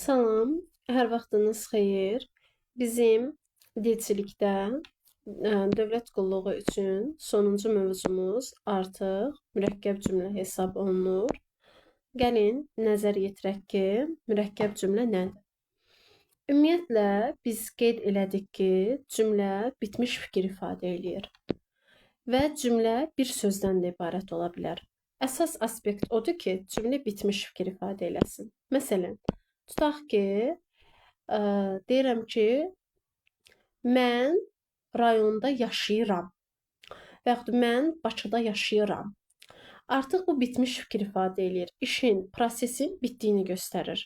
Salam, hər vaxtınız xeyir. Bizim dilçilikdə dövlət qulluğu üçün sonuncu mövzumuz artıq mürəkkəb cümlə hesab olunur. Gəlin nəzər yetirək ki, mürəkkəb cümlə nədir? Ümumiyyətlə biz qeyd elədik ki, cümlə bitmiş fikir ifadə eləyir və cümlə bir sözdən də ibarət ola bilər. Əsas aspekt odur ki, cümlə bitmiş fikir ifadə eləsin. Məsələn, tutaq ki, deyirəm ki, mən rayonda yaşayıram və yaxud mən Bakıda yaşayıram. Artıq bu bitmiş fikir ifadə eləyir. İşin, prosesin bitdiyini göstərir.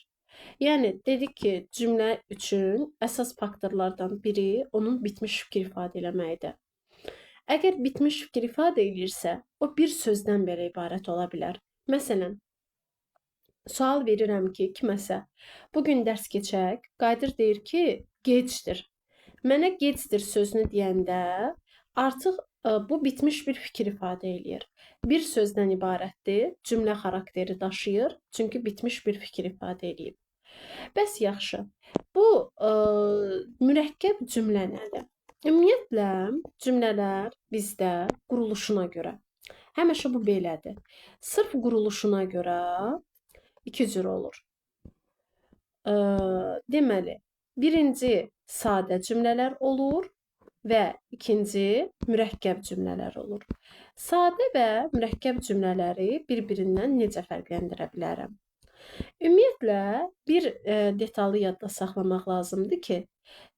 Yəni dedik ki, cümlə üçün əsas faktorlardan biri onun bitmiş fikir ifadə eləməyidir. Əgər bitmiş fikir ifadə eləyirsə, o bir sözdən belə ibarət ola bilər. Məsələn, sual verirəm ki, kiməsə, bugün dərs keçək, qayıdır deyir ki, gecdir. Mənə gecdir sözünü deyəndə artıq bu bitmiş bir fikir ifadə eləyir. Bir sözdən ibarətdir, cümlə xarakteri daşıyır, çünki bitmiş bir fikir ifadə eləyib. Bəs yaxşı, bu mürəkkəb cümlə nədir? Ümumiyyətlə, cümlələr bizdə quruluşuna görə, həmişə bu belədir. Sırf quruluşuna görə iki cür olur. Deməli, birinci sadə cümlələr olur və ikinci mürəkkəb cümlələr olur. Sadə və mürəkkəb cümlələri bir-birindən necə fərqləndirə bilərəm? Ümumiyyətlə, bir detalı yadda saxlamaq lazımdır ki,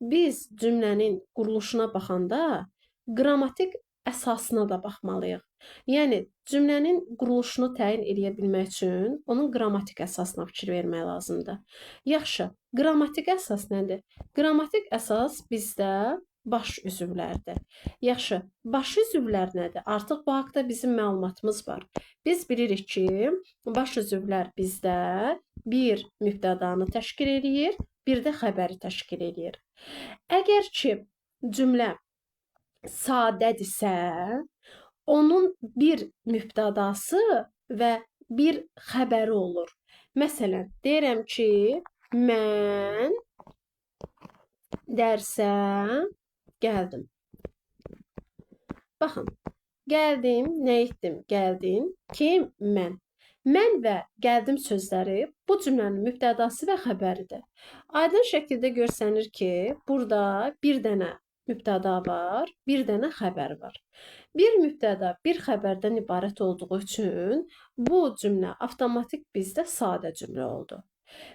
biz cümlənin quruluşuna baxanda qrammatik əsasına da baxmalıyıq. Yəni, cümlənin quruluşunu təyin edə bilmək üçün onun qrammatik əsasına fikir vermək lazımdır. Yaxşı, qrammatik əsas nədir? Qrammatik əsas bizdə baş üzvlərdir. Yaxşı, baş üzvlər nədir? Artıq bu haqda bizim məlumatımız var. Biz bilirik ki, baş üzvlər bizdə bir mübtədanı təşkil edir, bir də xəbəri təşkil edir. Əgər ki, cümlə sadədirsə, onun bir mübtədası və bir xəbəri olur. Məsələn, deyirəm ki, mən dərsə gəldim. Baxın, gəldim, nə etdim? Gəldim. Kim? Mən. Mən və gəldim sözləri bu cümlənin mübtədası və xəbəridir. Aydın şəkildə görsənir ki, burada bir dənə mübtəda var, bir dənə xəbər var. Bir mübtəda, bir xəbərdən ibarət olduğu üçün bu cümlə avtomatik bizdə sadə cümlə oldu.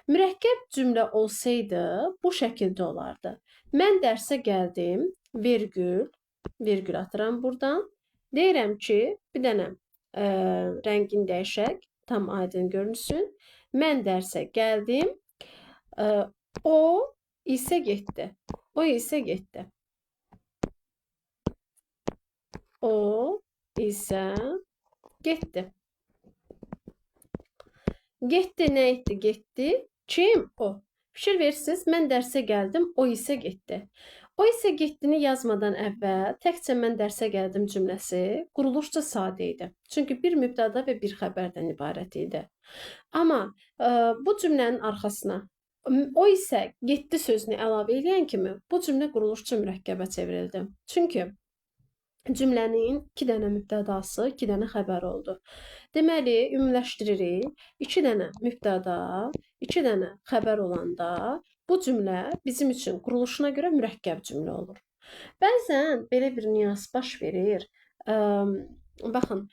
Mürəkkəb cümlə olsaydı bu şəkildə olardı. Mən dərsə gəldim, virgül atıram buradan. Deyirəm ki, bir dənə rəngini dəyişək, tam aydın görünsün. Mən dərsə gəldim, o isə getdi. O isə getdi. O isə getdi. Getdi, nə etdi? Getdi. Kim? O. Fikir verirsiniz, mən dərsə gəldim, o isə getdi. O isə getdini yazmadan əvvəl təkcə mən dərsə gəldim cümləsi quruluşca sadə idi. Çünki bir mübtəda və bir xəbərdən ibarət idi. Amma bu cümlənin arxasına o isə getdi sözünü əlavə edən kimi bu cümlə quruluşca mürəkkəbə çevrildi. Çünki cümlənin iki dənə mübtədası, iki dənə xəbər oldu. Deməli, ümumiləşdiririk. İki dənə mübtəda, iki dənə xəbər olanda bu cümlə bizim üçün quruluşuna görə mürəkkəb cümlə olur. Bəzən belə bir nüans baş verir. Baxın,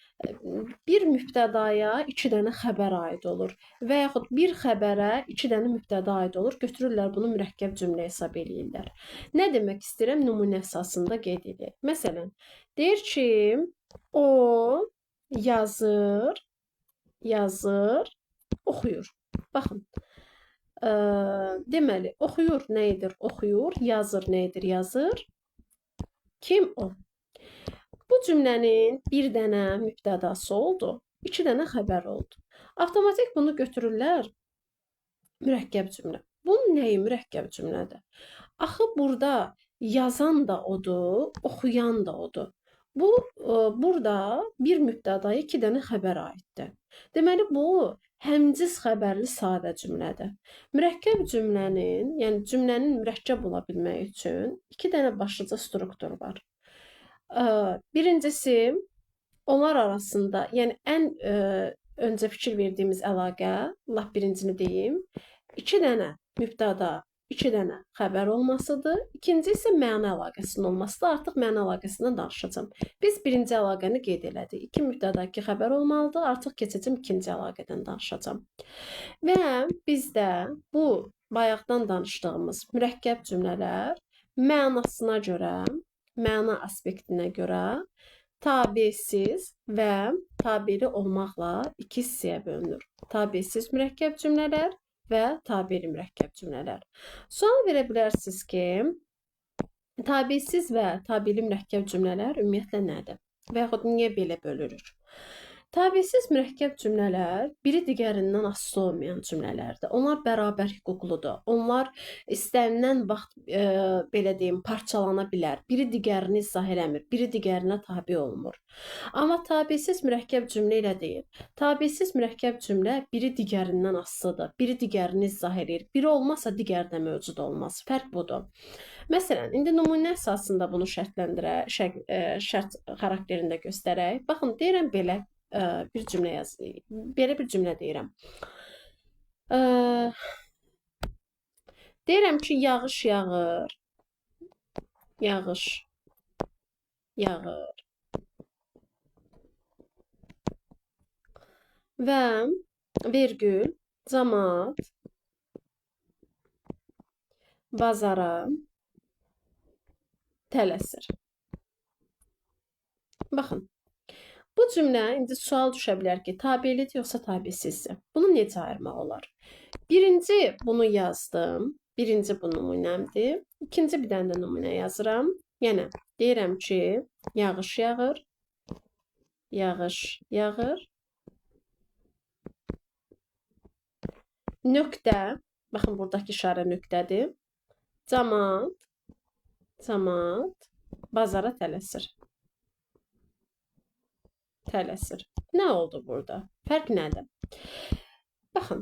bir mübtədaya iki dənə xəbər aid olur və yaxud bir xəbərə iki dənə mübtəda aid olur. Götürürlər bunu mürəkkəb cümlə hesab eləyirlər. Nə demək istəyirəm? Nümunə əsasında qeyd edilir. Məsələn, deyir ki, o yazır, oxuyur. Baxın, deməli, oxuyur nə edir? Oxuyur, yazır nə edir? Yazır. Kim? O. Bu cümlənin bir dənə mübtədası oldu, iki dənə xəbər oldu. Avtomatik bunu götürürlər mürəkkəb cümlə. Bunun nəyi mürəkkəb cümlədir? Axı burada yazan da odur, oxuyan da odur. Bu, burada bir mübtədaya iki dənə xəbər aiddir. Deməli, bu həmciz xəbərli sadə cümlədir. Mürəkkəb cümlənin, yəni cümlənin mürəkkəb ola bilməyi üçün iki dənə başlıca struktur var. Birincisi, onlar arasında, yəni ən öncə fikir verdiyimiz əlaqə, lap birincini deyim, iki dənə mübtəda, iki dənə xəbər olmasıdır. İkinci isə məna əlaqəsinin olmasıdır. Artıq məna əlaqəsindən danışacağam. Biz birinci əlaqəni qeyd elədik. İki mübtəda, iki xəbər olmalıdır. Artıq keçəcəm ikinci əlaqədən danışacağam. Və bizdə bu bayaqdan danışdığımız mürəkkəb cümlələr mənasına görə, məna aspektinə görə tabesiz və tabeli olmaqla iki hissəyə bölünür. Tabesiz mürəkkəb cümlələr və tabeli mürəkkəb cümlələr. Sual verə bilərsiniz ki, tabesiz və tabeli mürəkkəb cümlələr ümumiyyətlə nədir? Və yaxud niyə belə bölürük? Tabesiz mürəkkəb cümlələr biri digərindən asılı olmayan cümlələrdir. Onlar bərabər hüquqludur. Onlar istənilən vaxt belə deyim, parçalana bilər. Biri digərini izah eləmir, biri digərinə tabe olmur. Amma tabesiz mürəkkəb cümlə ilə deyil. Tabesiz mürəkkəb cümlə biri digərindən asılıdır, biri digərini izah edir. Biri olmasa digər də mövcud olmaz. Fərq budur. Məsələn, indi nümunə əsasında bunu şərt xarakterində göstərək. Baxın, deyirəm belə bir cümlə belə bir cümlə deyirəm. Deyirəm ki, yağış yağır. Yağış yağır. Və virgül cəmaət bazara tələsir. Baxın. Bu cümlə indi sual düşə bilər ki, tabelidir yoxsa tabesizdir? Bunu necə ayırmaq olar? Birinci bunu yazdım. Birinci bu nümunəmdir. İkinci bir dənə də nümunə yazıram. Yəni deyirəm ki, yağış yağır. Yağış yağır. Nöqtə. Baxın, buradakı işarə nöqtədir. Cəmaət bazara tələsir. Tələsir. Nə oldu burada? Fərq nədir? Baxın,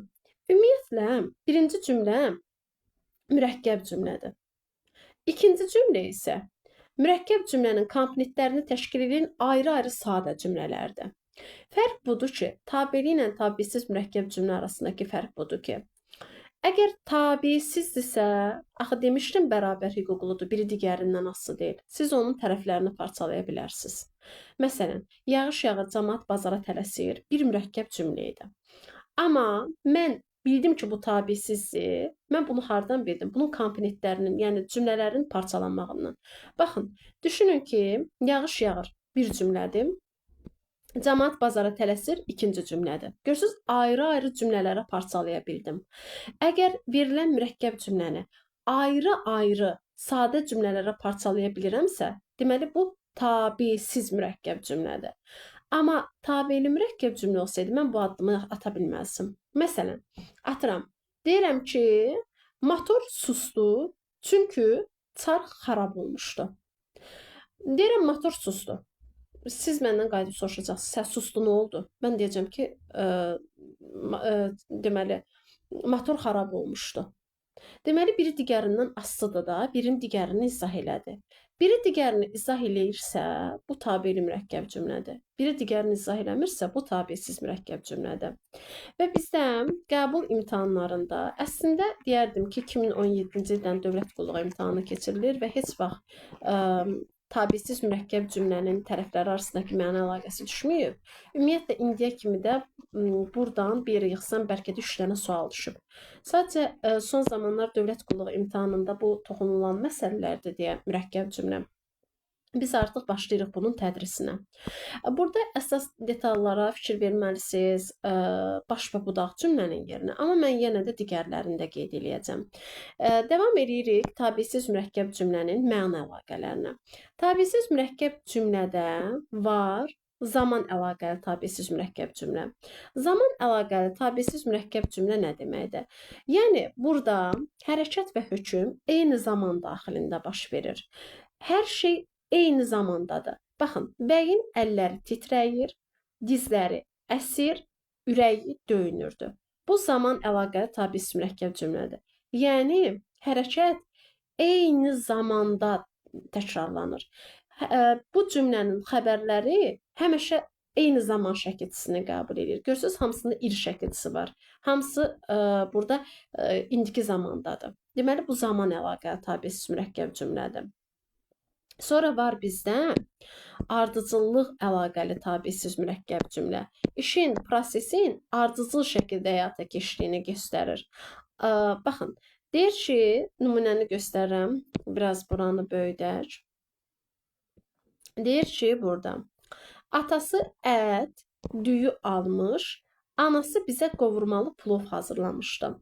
ümumiyyətlə birinci cümlə mürəkkəb cümlədir. İkinci cümlə isə mürəkkəb cümlənin komponentlərini təşkil edən ayrı-ayrı sadə cümlələrdir. Fərq budur ki, tabeli ilə tabesiz mürəkkəb cümlə arasındakı fərq budur ki, əgər tabesizdirsə, axı demişdim bərabər hüquqludur, biri digərindən asılı deyil. Siz onun tərəflərini parçalaya bilərsiniz. Məsələn, yağış yağır, cəmaət bazara tələsir, bir mürəkkəb cümlə idi. Amma mən bildim ki, bu tabesizdir. Mən bunu hardan bildim? Bunun komponentlərinin, yəni cümlələrin parçalanmağından. Baxın, düşünün ki, yağış yağır bir cümlədir. Cəmaət bazara tələsir ikinci cümlədir. Görürsünüz, ayrı-ayrı cümlələrə parçalaya bildim. Əgər verilən mürəkkəb cümləni ayrı-ayrı sadə cümlələrə parçalaya bilirəmsə, deməli bu tabesiz mürəkkəb cümlədir. Amma tabeli mürəkkəb cümlə olsaydı, mən bu addımı ata bilməzdim. Məsələn, atıram. Deyirəm ki, motor sustu, çünki çarx xarab olmuşdu. Deyirəm, motor sustu. Siz məndən qayıdıb soruşacaqsınız, sən sustu, nə oldu? Mən deyəcəm ki, deməli, motor xarab olmuşdu. Deməli, biri digərindən asılıdır da, birinin digərini izah elədi. Biri digərini izah eləyirsə, bu tabeli mürəkkəb cümlədir. Biri digərini izah eləmirsə, bu tabesiz mürəkkəb cümlədir. Və bizdə qəbul imtahanlarında əslində deyərdim ki, 2017-ci ildən dövlət qulluğu imtahanı keçirilir və heç vaxt tabesiz mürəkkəb cümlənin tərəfləri arasındakı məna əlaqəsi düşməyib. Ümumiyyətlə, indiyə kimi də buradan bir yere yıxsam bəlkə də 3 dənə sual düşüb. Sadəcə son zamanlar dövlət qulluğu imtahanında bu toxunulan məsələlərdir deyə mürəkkəb cümlə. Biz artıq başlayırıq bunun tədrisinə. Burada əsas detallara fikir verməlisiniz, baş və budaq cümlənin yerinə. Amma mən yenə də digərlərini də qeyd eləyəcəm. Davam edirik tabesiz mürəkkəb cümlənin məna əlaqələrinə. Tabesiz mürəkkəb cümlədə var zaman əlaqəli tabesiz mürəkkəb cümlə. Zaman əlaqəli tabesiz mürəkkəb cümlə nə deməkdir? Yəni, burada hərəkət və hökm eyni zaman daxilində baş verir. Hər şey eyni zamandadır. Baxın, bəyin əlləri titrəyir, dizləri əsir, ürəyi döyünürdü. Bu zaman əlaqəli tabisi mürəkkəb cümlədir. Yəni hərəkət eyni zamanda təkrarlanır. Bu cümlənin xəbərləri həmişə eyni zaman şəkilçisini qəbul edir. Görürsüz, hamısında ir şəkilçisi var. Hamısı burada indiki zamandadır. Deməli, bu zaman əlaqəli tabisiz mürəkkəb cümlədir. Sonra var bizdə ardıcıllıq əlaqəli tabisiz mürəkkəb cümlə. İşin, prosesin ardıcıl şəkildə həyata keçdiyini göstərir. Baxın, deyir ki, nümunəni göstərirəm. Biraz buranı böyüdək. Deyir ki, burada atası ət, düyü almış, anası bizə qovurmalı plov hazırlamışdı.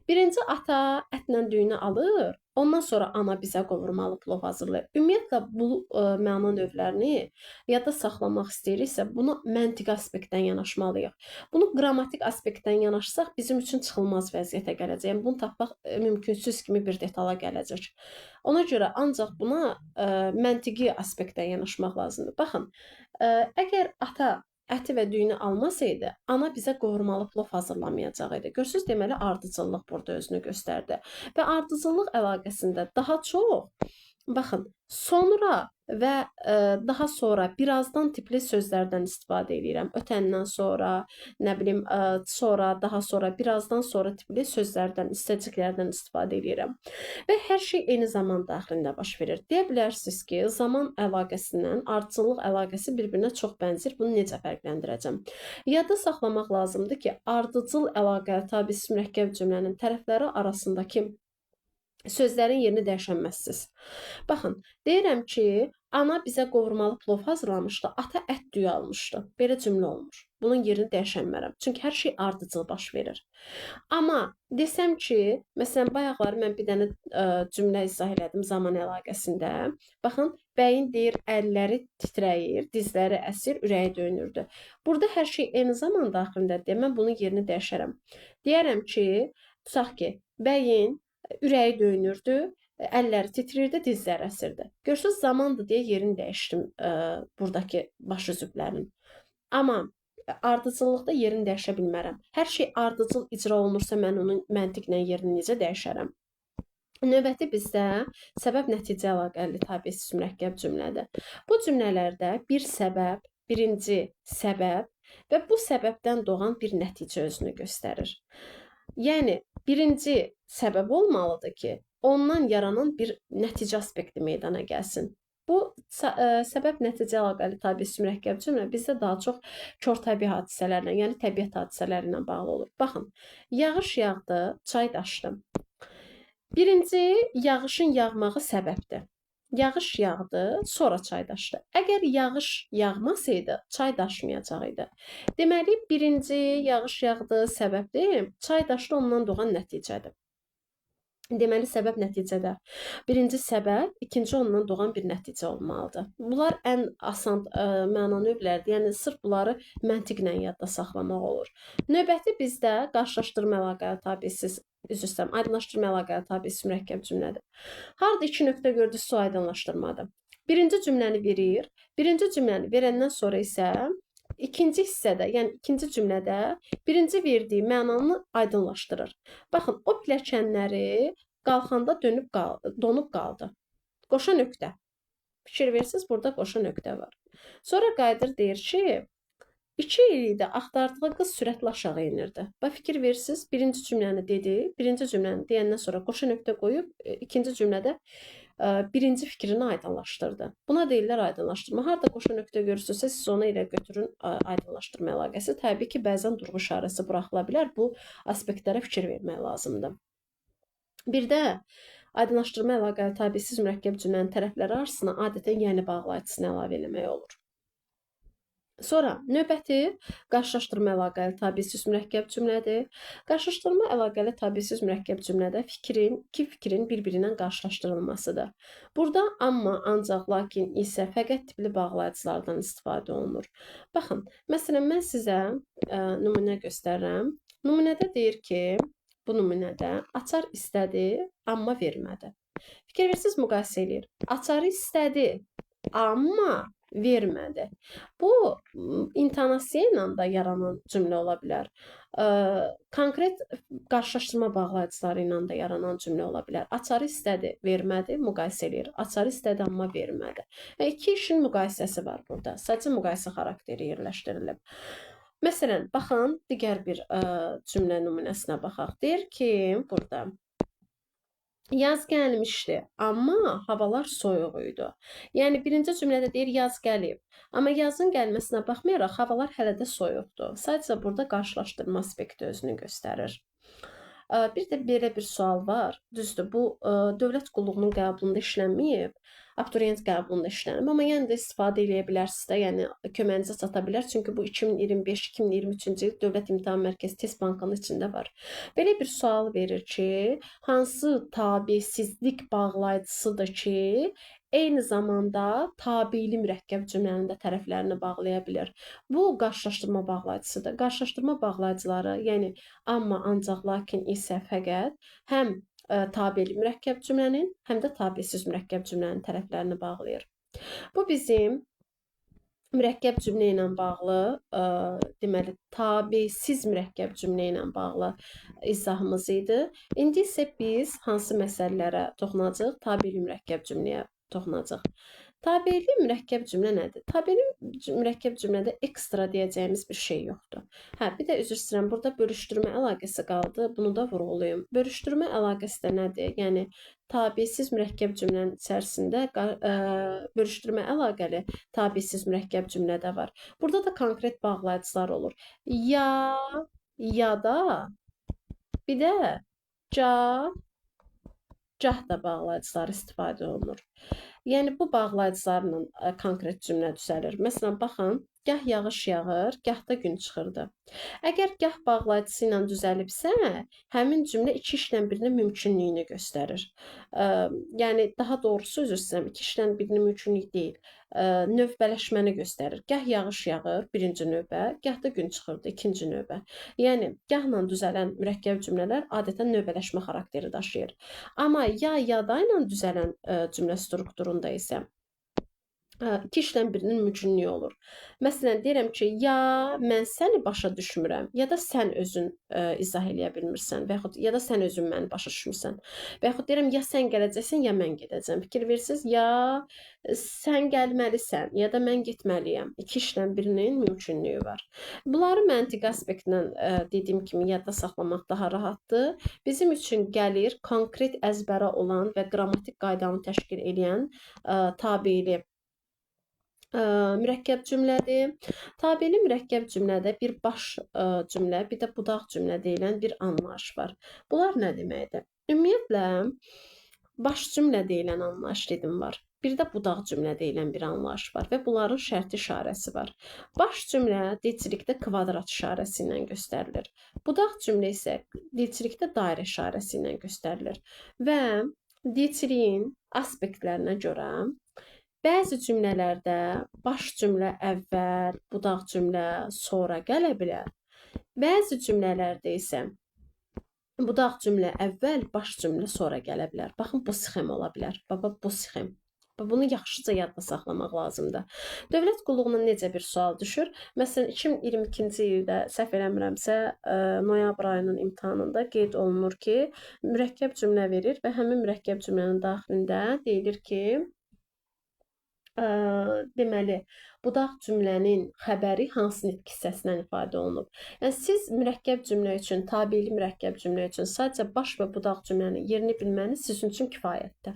Birinci ata ətlə düyünü alır, ondan sonra ana bizə qovurmalı plov hazırlayır. Ümumiyyətlə bu məna növlərini yadda saxlamaq istəyiriksə, bunu məntiqi aspektdən yanaşmalıyıq. Bunu qrammatik aspektdən yanaşsaq bizim üçün çıxılmaz vəziyyətə gələcək. Yəni bunu tapmaq mümkünsüz kimi bir detala gələcək. Ona görə ancaq buna məntiqi aspektdən yanaşmaq lazımdır. Baxın, əgər ata əti və düyünü almasaydı, ana bizə qovurmalı plov hazırlamayacaq idi. Görürsüz, deməli ardıcıllıq burada özünü göstərdi. Və ardıcıllıq əlaqəsində daha çox, baxın, sonra və daha sonra, birazdan tipli sözlərdən istifadə edirəm. Ötəndən sonra, nə bilim, sonra, daha sonra, birazdan sonra tipli sözlərdən, istəciklərdən istifadə edirəm. Və hər şey eyni zaman daxilində baş verir. Deyə bilərsiniz ki, zaman əlaqəsindən ardıcıllıq əlaqəsi bir-birinə çox bənzər. Bunu necə fərqləndirəcəm? Yadda saxlamaq lazımdır ki, ardıcıl əlaqəli tabisiz mürəkkəb cümlənin tərəfləri arasındakı sözlərin yerini dəyişənməzsiz. Baxın, deyirəm ki, ana bizə qovurmalı plov hazırlamışdı, ata ət düyü almışdı. Belə cümlə olmur. Bunun yerini dəyişənmərəm. Çünki hər şey ardıcıl baş verir. Amma desəm ki, məsələn, bayaqları mən bir dənə cümlə izah elədim zaman əlaqəsində. Baxın, bəyin deyir, əlləri titrəyir, dizləri əsir, ürəyi döyünürdü. Burada hər şey eyni zaman daxilindədir. Mən bunun yerini dəyişərəm. Deyərəm ki, tutaq ki, bəyin ürəyi döyünürdü, əlləri titrirdi, dizləri əsirdi. Görürsüz, zamandır deyə yerini dəyişdim buradakı baş üzvlərin. Amma ardıcıllıqda yerini dəyişə bilmərəm. Hər şey ardıcıl icra olunursa, mən onun məntiqlə yerini necə dəyişərəm? Növbəti bizdə səbəb-nəticə əlaqəli tabisiz mürəkkəb cümlədir. Bu cümlələrdə bir səbəb, birinci səbəb və bu səbəbdən doğan bir nəticə özünü göstərir. Yəni, birinci səbəb olmalıdır ki, ondan yaranan bir nəticə aspekti meydana gəlsin. Bu səbəb-nəticə əlaqəli tabisiz mürəkkəb cümlə bizdə daha çox kör-təbii hadisələrlə, yəni təbiət hadisələri ilə bağlı olur. Baxın, yağış yağdı, çay daşdı. Birinci, yağışın yağmağı səbəbdir. Yağış yağdı, sonra çay daşdı. Əgər yağış yağmasaydı, çay daşmayacaq idi. Deməli, birinci yağış yağdı səbəbdir, çay daşdı ondan doğan nəticədir. Deməli, səbəb nəticədə. Birinci səbəb, ikinci ondan doğan bir nəticə olmalıdır. Bunlar ən asan məna növlərdir. Yəni, sırf bunları məntiqlə yadda saxlamaq olur. Növbəti bizdə qarşılaşdırma əlaqəli tabisiz, aydınlaşdırma əlaqəli tabisiz mürəkkəb cümlədir. Harada iki nöqtə gördünüz, su aydınlaşdırmadır. Birinci cümləni verir. Birinci cümləni verəndən sonra isə İkinci hissədə, yəni ikinci cümlədə birinci verdiyi mənanı aydınlaşdırır. Baxın, o pilləkənləri qalxanda donub qaldı. Qoşa nöqtə. Fikir versiniz, burada qoşa nöqtə var. Sonra qayıdır, deyir ki, 2 il idi axtardığı qız sürətlə aşağı enirdi. Bax, fikir versiniz, birinci cümləni dedi, birinci cümləni deyəndən sonra qoşa nöqtə qoyub, ikinci cümlədə birinci fikrini aydınlaşdırdı. Buna deyirlər aydınlaşdırma. Harada qoşa nöqtə görürsünüzsə, siz onu ilə götürün aydınlaşdırma əlaqəsi. Təbii ki, bəzən durğu işarəsi buraxıla bilər. Bu aspektlərə fikir vermək lazımdır. Bir də aydınlaşdırma əlaqəli tabisiz mürəkkəb cümlənin tərəfləri arasına adətən yəni bağlayıcısını əlavə etmək olur. Sonra növbəti qarşılaşdırma əlaqəli tabisiz mürəkkəb cümlədir. Qarşılaşdırma əlaqəli tabisiz mürəkkəb cümlədə iki fikrin bir-birindən qarşılaşdırılmasıdır. Burada amma, ancaq, lakin isə fəqət tipli bağlayıcılardan istifadə olunur. Baxın, məsələn, mən sizə nümunə göstərirəm. Nümunədə deyir ki, bu nümunədə açar istədi, amma vermədi. Fikir versiniz, müqayisə eləyir. Açarı istədi, amma vermədi. Bu intonasiya ilə də yaranan cümlə ola bilər. Konkret qarşılaşdırma bağlayıcıları ilə də yaranan cümlə ola bilər. Açarı istədi, vermədi, müqayisə eləyir. Açarı istədi, amma vermədi. Və iki işin müqayisəsi var burada. Sadəcə müqayisə xarakteri yerləşdirilib. Məsələn, baxın, digər bir cümlə nümunəsinə baxaq. Deyir ki, burada yaz gəlmişdi, amma havalar soyuq idi. Yəni birinci cümlədə deyir yaz gəlib, amma yazın gəlməsinə baxmayaraq havalar hələ də soyuqdur. Sadəcə burada qarşılaşdırma aspekti özünü göstərir. Bir də belə bir sual var. Düzdür, bu dövlət qulluğunun qəbulunda işlənməyib, abituriyent qəbulunda işlənib, amma yenə də istifadə edə bilərsiniz də, yəni köməyinizə çata bilər. Çünki bu 2025-2023-cü il Dövlət İmtahan Mərkəzi Test Bankının içində var. Belə bir sual verir ki, hansı tabesizlik bağlayıcısıdır ki, eyni zamanda tabeli mürəkkəb cümlənin də tərəflərini bağlaya bilər. Bu qarşılaşdırma bağlayıcısıdır. Qarşılaşdırma bağlayıcıları, yəni amma, ancaq, lakin, isə, fəqət həm tabeli mürəkkəb cümlənin, həm də tabesiz mürəkkəb cümlənin tərəflərini bağlayır. Bu bizim mürəkkəb cümlə ilə bağlı, deməli, tabesiz mürəkkəb cümlə ilə bağlı izahımız idi. İndi isə biz hansı məsələlərə toxunacağıq? Tabeli mürəkkəb cümləyə toxunacaq. Tabeli mürəkkəb cümlə nədir? Tabeli mürəkkəb cümlədə ekstra deyəcəyimiz bir şey yoxdur. Bir də üzr istəyirəm, burada bölüşdürmə əlaqəsi qaldı. Bunu da vurğulayım. Bölüşdürmə əlaqəsi də nədir? Yəni tabesiz mürəkkəb cümlənin içərisində bölüşdürmə əlaqəli tabesiz mürəkkəb cümlədə var. Burada da konkret bağlayıcılar olur. Ya da bir də cah da bağlayıcılar istifadə olunur. Yəni bu bağlayıcılarla konkret cümlə düzəlir. Məsələn, baxın, gah yağış yağır, gah da gün çıxırdı. Əgər gah bağlayıcısı ilə düzəlibsə, həmin cümlə iki işlə birinin mümkünlüyünü göstərir. Yəni daha doğrusu üzr istəyirəm, iki işlə birinin mümkünlüyü deyil. Növbələşməni göstərir. Gah yağış yağır, birinci növbə, gah da gün çıxırdı, ikinci növbə. Yəni gahla düzələn mürəkkəb cümlələr adətən növbələşmə xarakteri daşıyır. Amma ya-da ilə düzələn cümlə strukturunda isə iki işdən birinin mümkünlüyü olur. Məsələn, deyirəm ki, ya mən səni başa düşmürəm, ya da sən özün izah eləyə bilmirsən, və yaxud ya da sən özün məni başa düşmürsən. Və yaxud deyirəm, ya sən gələcəksən, ya mən gedəcəm. Fikir verirsiniz, ya sən gəlməlisən, ya da mən getməliyəm. İki işdən birinin mümkünlüyü var. Bunları məntiqi aspektindən dediyim kimi yadda saxlamaq daha rahatdır. Bizim üçün gəlir konkret əzbərə olan və qrammatik qaydanı təşkil edən tabeli mürəkkəb cümlədir. Tabeli mürəkkəb cümlədə bir baş cümlə, bir də budaq cümlə deyilən bir anlayış var. Bunlar nə deməkdir? Ümumiyyətlə, baş cümlə deyilən anlayış dedim var. Bir də budaq cümlə deyilən bir anlayış var və bunların şərti işarəsi var. Baş cümlə dilçilikdə kvadrat işarəsi ilə göstərilir. Budaq cümlə isə dilçilikdə dairə işarəsi ilə göstərilir. Və dilçiliyin aspektlərinə görə bəzi cümlələrdə baş cümlə əvvəl, budaq cümlə sonra gələ bilər. Bəzi cümlələrdə isə budaq cümlə əvvəl, baş cümlə sonra gələ bilər. Baxın, bu sxem ola bilər. Baba, bu sxem. Bunu yaxşıca yadda saxlamaq lazımdır. Dövlət qulluğuna necə bir sual düşür? Məsələn, 2022-ci ildə səhv eləmirəmsə, noyabr ayının imtahanında qeyd olunur ki, mürəkkəb cümlə verir və həmin mürəkkəb cümlənin daxilində deyilir ki, deməli, budaq cümlənin xəbəri hansı nitq hissəsindən ifadə olunub. Yəni, siz mürəkkəb cümlə üçün, tabeli mürəkkəb cümlə üçün sadəcə baş və budaq cümlənin yerini bilməniz sizin üçün kifayətdir.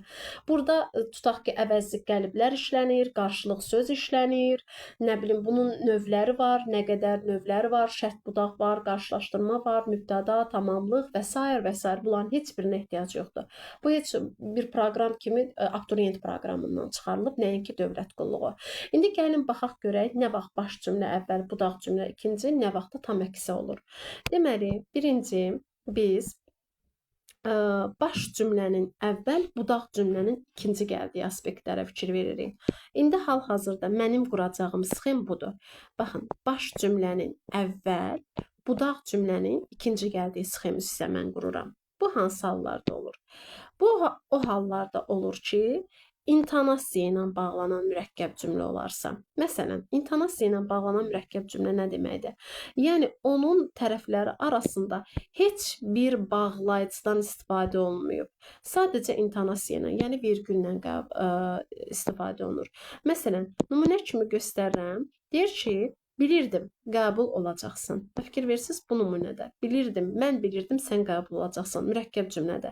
Burada tutaq ki, əvəzli qəliblər işlənir, qarşılıq söz işlənir, nə bilim, bunun növləri var, nə qədər növləri var, şərt budaq var, qarşılaşdırma var, mübtəda, tamamlıq və s. və s. Bunların heç birinə ehtiyac yoxdur. Bu heç bir proqram kimi abituriyent proqramından çıxarılıb, nəinki dövlət qulluğu. İndi gəlin baxaq görək, nə vaxt baş cümlə əvvəl, budaq cümlə ikinci, nə vaxt da tam əksi olur. Deməli, birinci biz baş cümlənin əvvəl, budaq cümlənin ikinci gəldiyi aspektlərə fikir veririk. İndi hal-hazırda mənim quracağım sxem budur. Baxın, baş cümlənin əvvəl, budaq cümlənin ikinci gəldiyi sxemi isə mən qururam. Bu hansı hallarda olur? Bu o hallarda olur ki, intonasiya ilə bağlanan mürəkkəb cümlə olarsa. Məsələn, intonasiya ilə bağlanan mürəkkəb cümlə nə deməkdir? Yəni onun tərəfləri arasında heç bir bağlayıcıdan istifadə olunmayıb. Sadəcə intonasiya ilə, yəni vergüllə istifadə olunur. Məsələn, nümunə kimi göstərirəm. Deyir ki, bilirdim, qəbul olacaqsan. Fikir versiniz bu nümunədə. Bilirdim, mən bilirdim, sən qəbul olacaqsan. Mürəkkəb cümlədə.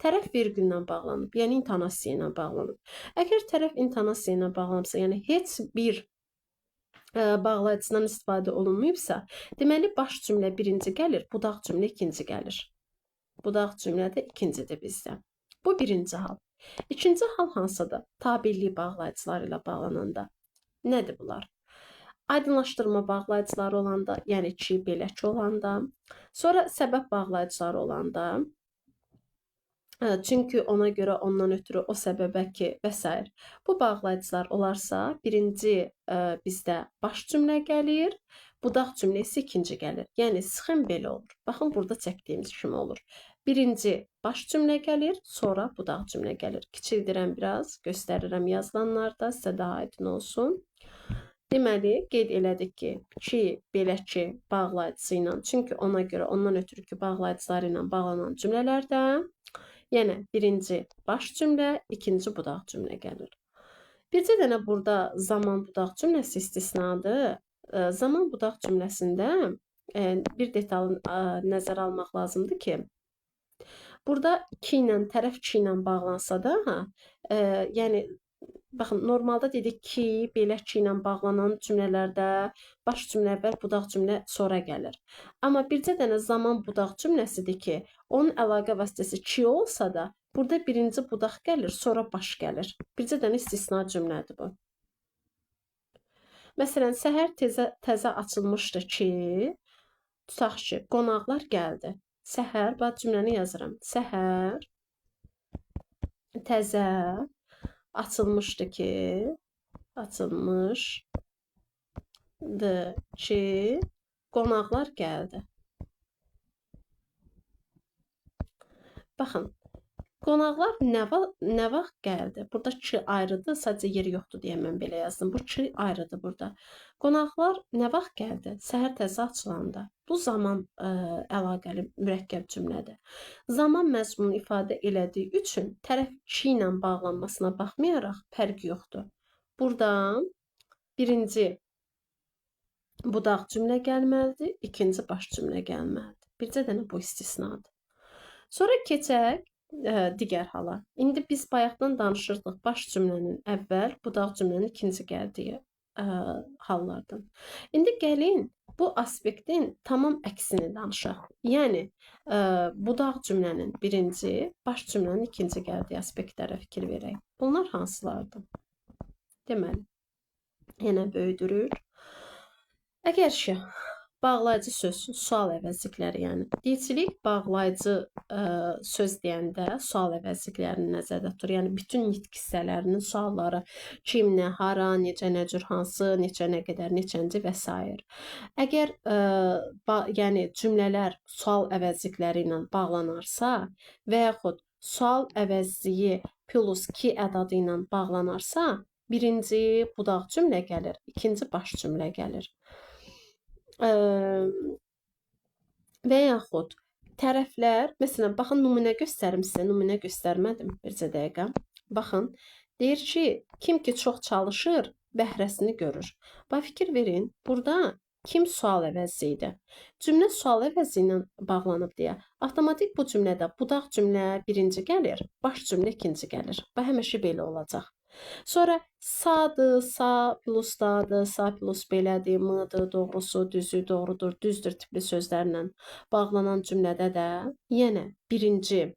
Tərəf vergüllə bağlanıb, yəni intonasiya ilə bağlanıb. Əgər tərəf intonasiya ilə bağlanıbsa, yəni heç bir bağlayıcıdan istifadə olunmayıbsa, deməli baş cümlə birinci gəlir, budaq cümlə ikinci gəlir. Budaq cümlə də ikincidir bizdə. Bu birinci hal. İkinci hal hansıdır? Tabellik bağlayıcıları ilə bağlananda. Nədir bunlar? Aydınlaşdırma bağlayıcıları olanda, yəni ki, belə ki olanda, sonra səbəb bağlayıcıları olanda, çünki ona görə, ondan ötürü, o səbəbə ki və s. Bu bağlayıcılar olarsa, birinci bizdə baş cümlə gəlir, budaq cümlə isə ikinci gəlir. Yəni sxem belə olur. Baxın, burada çəkdiyimiz kimi olur. Birinci baş cümlə gəlir, sonra budaq cümlə gəlir. Kiçildirəm biraz, göstərirəm yazılanlarda, sizə daha aydın olsun. Deməli, qeyd elədik ki, belə ki, bağlayıcısı ilə, çünki ona görə, ondan ötürü ki, bağlayıcıları ilə bağlanan cümlələrdə, yəni birinci baş cümlə, ikinci budaq cümlə gəlir. Bircə dənə burada zaman budaq cümləsi istisnadır. Zaman budaq cümləsində bir detalı nəzərə almaq lazımdır ki, burada ki ilə, tərəf ki ilə bağlansa da, yəni baxın, normalda dedik ki, belə ki ilə bağlanan cümlələrdə baş cümlə əvvəl, budaq cümlə sonra gəlir. Amma bircə dənə zaman budaq cümləsidir ki, onun əlaqə vasitəsi ki olsa da, burada birinci budaq gəlir, sonra baş gəlir. Bircə dənə istisna cümlədir bu. Məsələn, səhər təzə açılmışdı ki, tutaq ki, qonaqlar gəldi. Səhər, bax cümləni yazıram. Səhər təzə açılmışdı ki, qonaqlar gəldi. Baxın, qonaqlar nə vaxt gəldi? Burada ki ayrıdır, sadəcə yeri yoxdur deyə mən belə yazdım. Bu ki ayrıdır burada. Qonaqlar nə vaxt gəldi? Səhər təzə açılanda. Bu zaman əlaqəli mürəkkəb cümlədir. Zaman məzmununu ifadə elədiyi üçün tərəf ki ilə bağlanmasına baxmayaraq fərq yoxdur. Buradan birinci budaq cümlə gəlməlidir, ikinci baş cümlə gəlməlidir. Bircə dənə bu istisnadır. Sonra keçək digər hala. İndi biz bayaqdan danışırdıq baş cümlənin əvvəl, budaq cümlənin ikinci gəldiyi hallardan. İndi gəlin bu aspektin tamam əksini danışaq. Yəni budaq cümlənin birinci, baş cümlənin ikinci gəldiyi aspektlərə fikir verək. Bunlar hansılardır? Deməli, yenə böyüdürür. Əgər ki, bağlayıcı söz, sual əvəzlikləri, yəni dilçilik bağlayıcı söz deyəndə sual əvəzliklərini nəzərdə tutur. Yəni bütün nitq hissələrinin sualları kim, nə, hara, necə, nə cür, hansı, neçə, nə qədər, neçənci və s. Əgər yəni cümlələr sual əvəzlikləri ilə bağlanarsa və yaxud sual əvəzliyi plus ki ədadı ilə bağlanarsa, birinci budaq cümlə gəlir, ikinci baş cümlə gəlir. Və yaxud tərəflər, məsələn, baxın, nümunə göstərim sizə, nümunə göstərmədim, bircə dəqiqə. Baxın, deyir ki, kim ki çox çalışır, bəhrəsini görür. Bax, fikir verin, burada kim sual əvəzi idi? Cümlə sual əvəzi ilə bağlanıb deyə, avtomatik bu cümlədə budaq cümlə birinci gəlir, baş cümlə ikinci gəlir. Bax, həmişə belə olacaq. Sonra sadır, sa plus dadır, sa plus belədir, mıdır, doğrusu, düzü, doğrudur, düzdür tipli sözlərlə bağlanan cümlədə də yenə birinci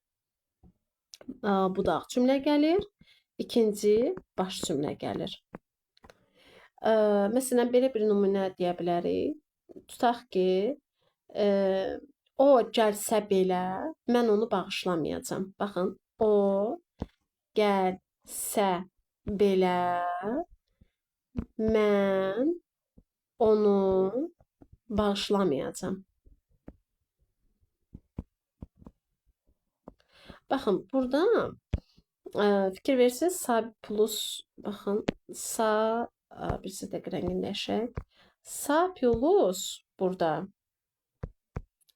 budaq cümlə gəlir, ikinci baş cümlə gəlir. Məsələn, belə bir nümunə deyə bilərik. Tutaq ki, o gəlsə belə, mən onu bağışlamayacam. Baxın, o gəlsə belə, mən onu bağışlamayacam. Baxın, burada Fikir verirsiniz, sa plus, baxın, sa, birisi də rəngini dəyişək. Sa plus burada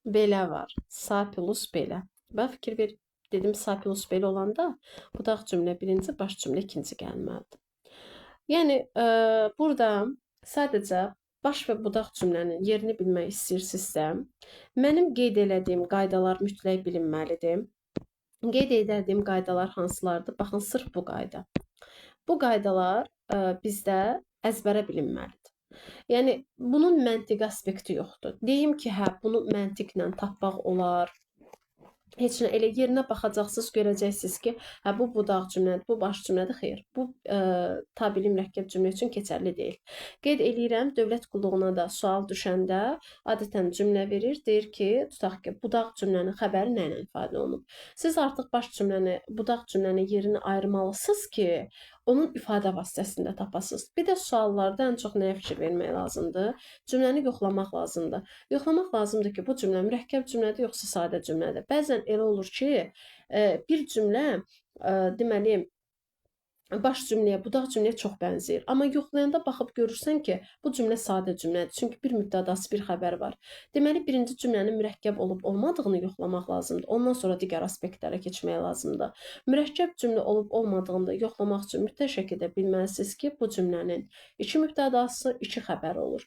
belə var. Sa plus belə. Bax, fikir ver, dedim sa plus belə olanda budaq cümlə birinci, baş cümlə ikinci gəlməlidir. Yəni, burada sadəcə baş və budaq cümlənin yerini bilmək istəyirsinizsə, mənim qeyd elədiyim qaydalar mütləq bilinməlidir. Qeyd edədiyim qaydalar hansılardır? Baxın, sırf bu qayda. Bu qaydalar bizdə əzbərə bilinməlidir. Yəni bunun məntiqi aspekti yoxdur. Deyim ki, hə, bunu məntiqlə tapmaq olar. Heç nə, elə yerinə baxacaqsınız, görəcəksiniz ki, hə, bu budaq cümlədir, bu baş cümlədir. Xeyr, bu tabeli mürəkkəb cümlə üçün keçərli deyil. Qeyd eləyirəm, dövlət qulluğuna da sual düşəndə adətən cümlə verir, deyir ki, tutaq ki, budaq cümlənin xəbəri nə ilə ifadə olunub. Siz artıq baş cümləni, budaq cümlənin yerini ayırmalısınız ki, onun ifadə vasitəsində tapasınız. Bir də suallarda ən çox nəyə fikir vermək lazımdır? Cümləni yoxlamaq lazımdır. Yoxlamaq lazımdır ki, bu cümlə mürəkkəb cümlədir, yoxsa sadə cümlədir. Bəzən elə olur ki, bir cümlə deməli baş cümləyə, budaq cümləyə çox bənzəyir. Amma yoxlayanda baxıb görürsən ki, bu cümlə sadə cümlədir. Çünki bir mübtədası, bir xəbər var. Deməli, birinci cümlənin mürəkkəb olub olmadığını yoxlamaq lazımdır. Ondan sonra digər aspektlərə keçmək lazımdır. Mürəkkəb cümlə olub olmadığını yoxlamaq üçün mütləq şəkildə bilməlisiniz ki, bu cümlənin iki mübtədası, iki xəbəri olur.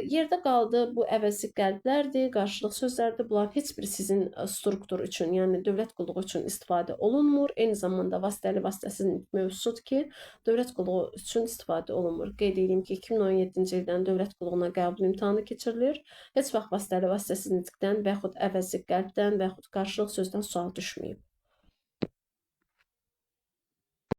Yerdə qaldı bu əvəzi qəlblərdir, qarşılıq sözlərdir. Bunlar heç biri sizin struktur üçün, yəni dövlət qulluğu üçün istifadə olunmur. Eyni zamanda vasitəli vasitəsiz mövzusudur ki, dövlət qulluğu üçün istifadə olunmur. Qeyd edeyim ki, 2017-ci ildən dövlət qulluğuna qəbul imtahanı keçirilir. Heç vaxt vasitəli vasitəsiz nitqdən və yaxud əvəzi qəlbdən və yaxud qarşılıq sözdən sual düşməyib.